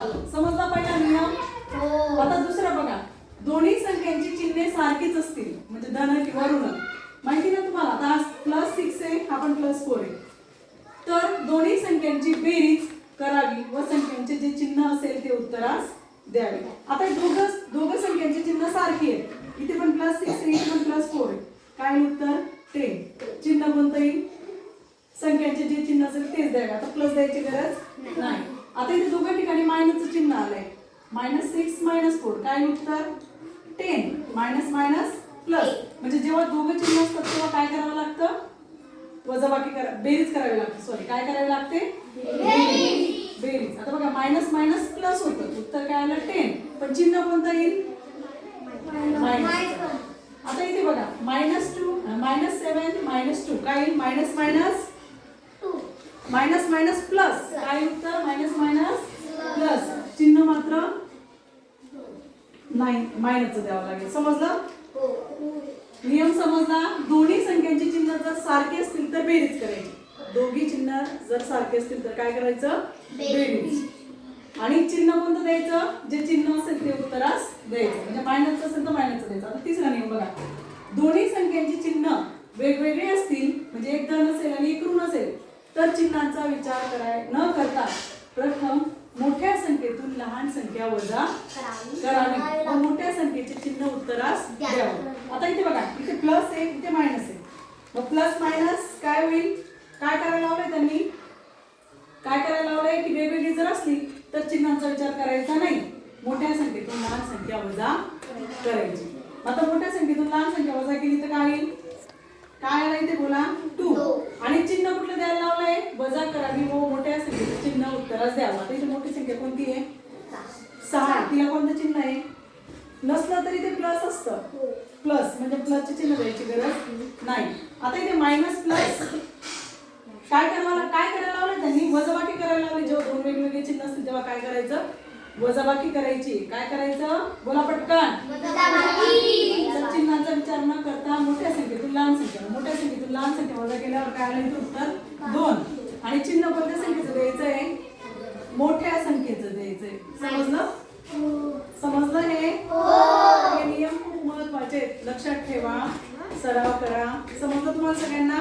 समजला पहिला नियम. आता दुसरा बघा, दोन्ही संख्यांची चिन्हे सारखीच असतील म्हणजे धन किंवा ऋण. माहिती ना तुम्हाला, आता +6 आहे, हा पण +4 आहे. तर दोन्ही संख्यांची बेरीज करावी व संख्यांचे जे चिन्ह असेल ते उत्तरास द्यावे. आता दोघं संख्यांची चिन्ह सारखी आहेत. इथे पण +6 आहे, इथे पण +4 आहे. काय उत्तर? 10. चिन्ह कोणतं येईल? संख्यांचे जे चिन्ह असेल तेच द्यावे. आता प्लस द्यायची गरज नाही. आता इथे दोघं ठिकाणी मायनसचं चिन्ह आलंय. -6 - 4 काय उत्तर? 10. मायनस मायनस प्लस, म्हणजे जेव्हा दोघं चिन्ह असतात तेव्हा काय करावं लागतं? वजाबाकी बेरीज करावी लागते. सॉरी, काय करावी लागते? बेरीज. आता बघा, मायनस मायनस प्लस होतं, उत्तर काय आलं? 10. पण चिन्ह कोणतं येईल? मायनस. आता इथे बघा, -2 -7 -2 काय येईल? Minus minus minus minus plus काय उत्तर? Minus minus plus. चिन्ह मात्र नाही, मायनसचं द्यावं लागेल. समजलं? नियम समजला? दोन्ही संख्यांची चिन्ह जर सारखी असतील तर बेरीज करायची. दोघी चिन्ह जर सारखे असतील तर काय करायचं? बेरीज. आणि चिन्ह कोणतं द्यायचं? जे चिन्ह असेल ते उत्तरास द्यायचं. म्हणजे मायनसचं असेल तर मायनसचं द्यायचं. आता तिसरा नियम बघा, दोन्ही संख्यांची चिन्ह वेगवेगळे असतील म्हणजे एक धन असेल आणि एक ऋण असेल तर चिन्हाचा विचार न करता प्रथम मोठ्या संख्येतून लहान संख्या वजा करावी व मोठ्या संख्येचे चिन्ह उत्तरास द्यावे. आता इथे बघा, इथे प्लस आहे, इथे मायनस आहे. मग प्लस मायनस काय होईल? काय करायला लावलंय त्यांनी? काय करायला लावलंय की वेगवेगळी जर असली तर चिन्हांचा विचार करायचा नाही, मोठ्या संख्येतून लहान संख्या वजा करायची. आता मोठ्या संख्येतून लहान संख्या वजा केली तर काय येईल? काय आलं इथे बोला? 2. आणि चिन्ह कुठलं द्यायला लावलंय? वजा करावी व मोठ्या संख्येचं चिन्ह उत्तरास द्यावं. आता इथे मोठी संख्या कोणती आहे? 6. तिला कोणतं चिन्ह आहे? नसलं तरी ते प्लस असतं. प्लस म्हणजे प्लसचे चिन्ह द्यायची गरज नाही. आता इथे मायनस प्लस काय करायला लावलं त्यांनी? वजाबाकी करायला लावली. जेव्हा दोन वेगवेगळे चिन्ह असतील तेव्हा काय करायचं? वजाबाकी करायची. काय करायचं? बोला पटकन. चिन्हांचा विचार न करता मोठ्या संख्येतून लहान संख्या, मोठ्या संख्येतून लहान संख्या वजा केल्यावर काय आलं? उत्तर 2. आणि चिन्ह कोणत्या संख्येचं द्यायचंय? मोठ्या संख्येचं द्यायचंय. समजलं? समजलं हे नियम खूप महत्वाचे आहेत, लक्षात ठेवा, सराव करा. समजलं तुम्हाला सगळ्यांना?